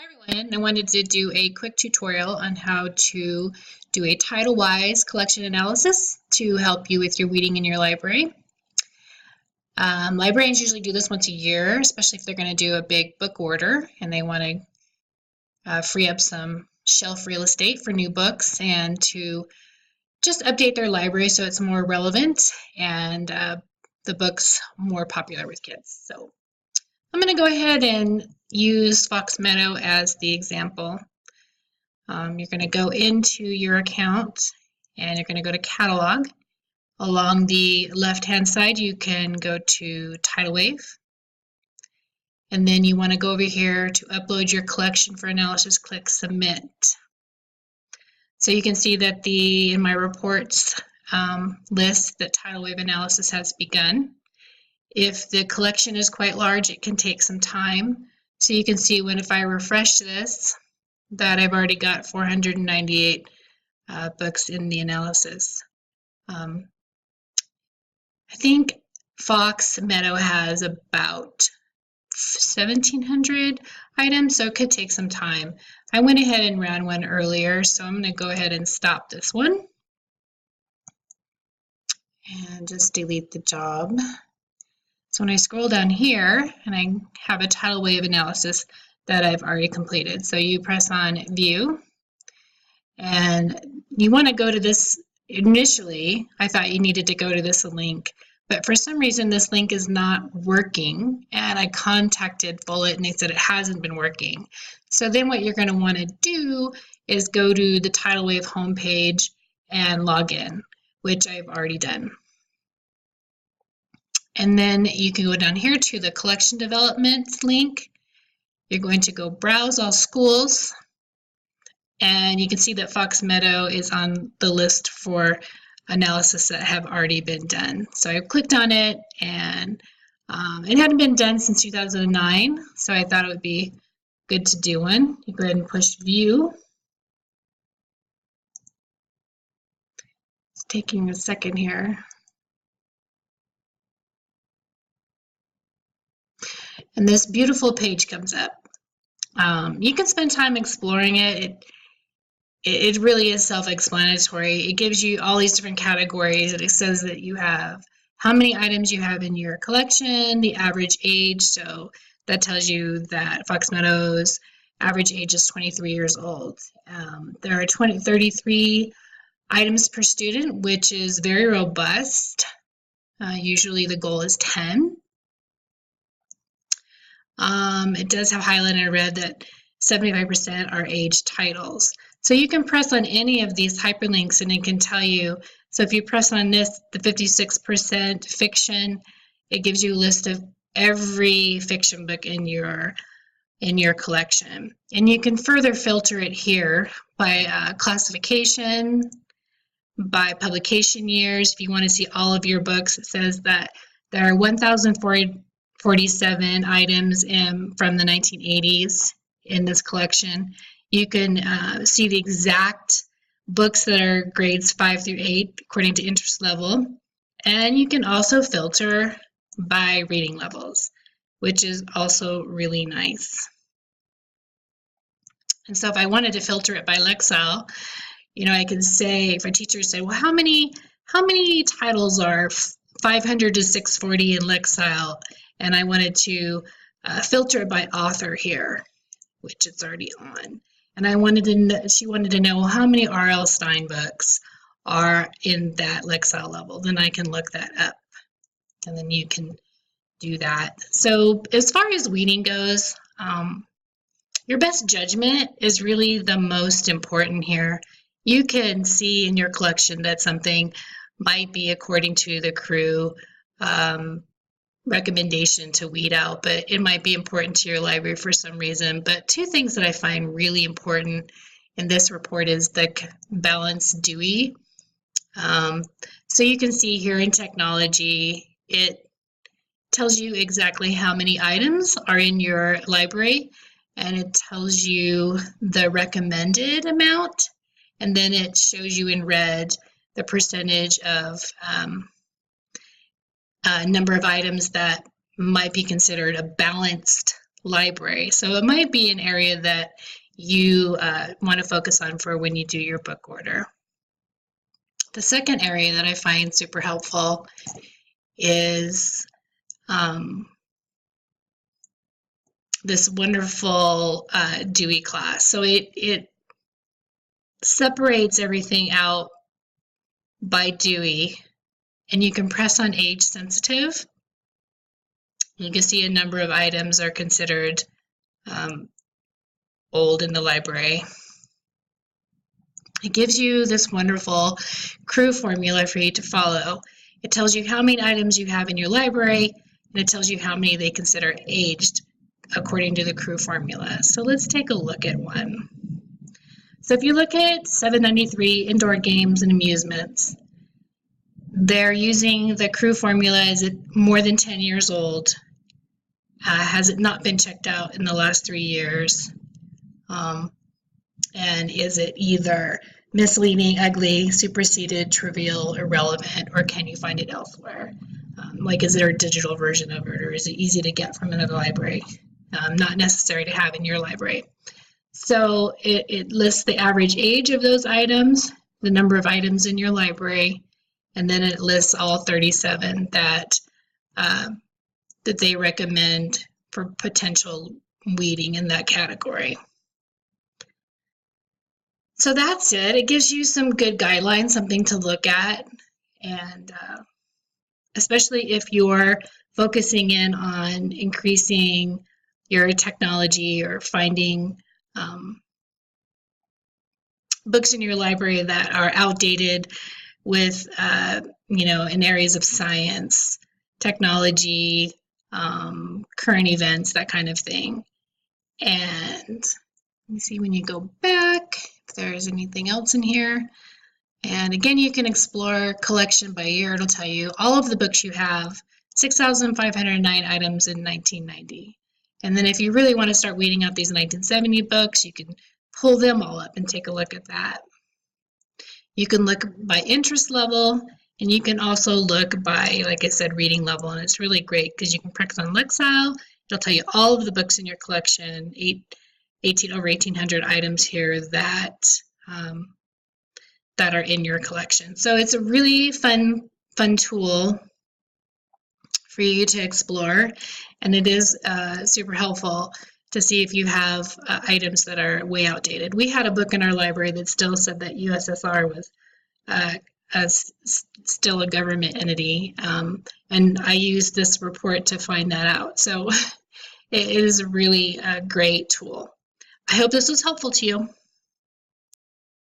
Everyone, I wanted to do a quick tutorial on how to do a TitleWise collection analysis to help you with your weeding in your library. Librarians usually do this once a year, especially if they're going to do a big book order and they want to free up some shelf real estate for new books and to just update their library so it's more relevant and the books more popular with kids. So I'm going to go ahead and use Fox Meadow as the example. You're going to go into your account and you're going to go to Catalog. Along the left-hand side, you can go to TitleWave. And then you want to go over here to upload your collection for analysis, click Submit. So you can see that in my reports list that TitleWave analysis has begun. If the collection is quite large, it can take some time. So you can see if I refresh this, that I've already got 498 books in the analysis. I think Fox Meadow has about 1,700 items, so it could take some time. I went ahead and ran one earlier, so I'm going to go ahead and stop this one and just delete the job. So when I scroll down here, and I have a TitleWave analysis that I've already completed. So you press on View, and you want to go to this. Initially, I thought you needed to go to this link, but for some reason this link is not working, and I contacted Bullet and they said it hasn't been working. So then what you're going to want to do is go to the TitleWave homepage and log in, which I've already done. And then you can go down here to the collection development link. You're going to go browse all schools, and you can see that Fox Meadow is on the list for analysis that have already been done. So I clicked on it, and it hadn't been done since 2009, so I thought it would be good to do one. You go ahead and push View. It's taking a second here. And this beautiful page comes up. You can spend time exploring it. It really is self-explanatory. It gives you all these different categories, and it says that you have how many items you have in your collection, the average age. So that tells you that Fox Meadow's average age is 23 years old. There are 33 items per student, which is very robust. Usually the goal is 10. It does have highlighted in red that 75% are age titles. So you can press on any of these hyperlinks and it can tell you. So if you press on this, the 56% fiction, it gives you a list of every fiction book in your collection. And you can further filter it here by classification, by publication years. If you want to see all of your books, it says that there are 1,047 items from the 1980s in this collection. You can see the exact books that are grades 5 through 8 according to interest level. And you can also filter by reading levels, which is also really nice. And so if I wanted to filter it by Lexile, I can say, if a teacher said, well, how many titles are 500 to 640 in Lexile? And I wanted to filter it by author here, which it's already on. And she wanted to know, well, how many R.L. Stine books are in that Lexile level? Then I can look that up, and then you can do that. So as far as weeding goes, your best judgment is really the most important here. You can see in your collection that something might be according to the crew recommendation to weed out, but it might be important to your library for some reason. But two things that I find really important in this report is the balanced Dewey. So you can see here in technology, it tells you exactly how many items are in your library, and it tells you the recommended amount, and then it shows you in red the percentage of number of items that might be considered a balanced library. So it might be an area that you want to focus on for when you do your book order. The second area that I find super helpful is this wonderful Dewey class. So it separates everything out by Dewey, and you can press on age sensitive. You can see a number of items are considered old in the library. It gives you this wonderful CREW formula for you to follow. It tells you how many items you have in your library, and it tells you how many they consider aged according to the CREW formula. So let's take a look at one. So if you look at 793 indoor games and amusements, they're using the CREW formula. Is it more than 10 years old? Has it not been checked out in the last 3 years? And is it either misleading, ugly, superseded, trivial, irrelevant, or can you find it elsewhere? Like, is there a digital version of it, or is it easy to get from another library? Not necessary to have in your library. So it lists the average age of those items, the number of items in your library, and then it lists all 37 that they recommend for potential weeding in that category. So that's it. It gives you some good guidelines, something to look at, and especially if you're focusing in on increasing your technology or finding books in your library that are outdated with, in areas of science, technology, current events, that kind of thing. And let me see when you go back if there's anything else in here. And again, you can explore collection by year. It'll tell you all of the books you have, 6,509 items in 1990. And then if you really want to start weeding out these 1970 books, you can pull them all up and take a look at that. You can look by interest level, and you can also look by, like I said, reading level. And it's really great because you can practice on Lexile. It'll tell you all of the books in your collection, over 1,800 items here that are in your collection. So it's a really fun tool for you to explore, and it is super helpful to see if you have items that are way outdated. We had a book in our library that still said that USSR was still a government entity, and I used this report to find that out. So it is really a great tool. I hope this was helpful to you.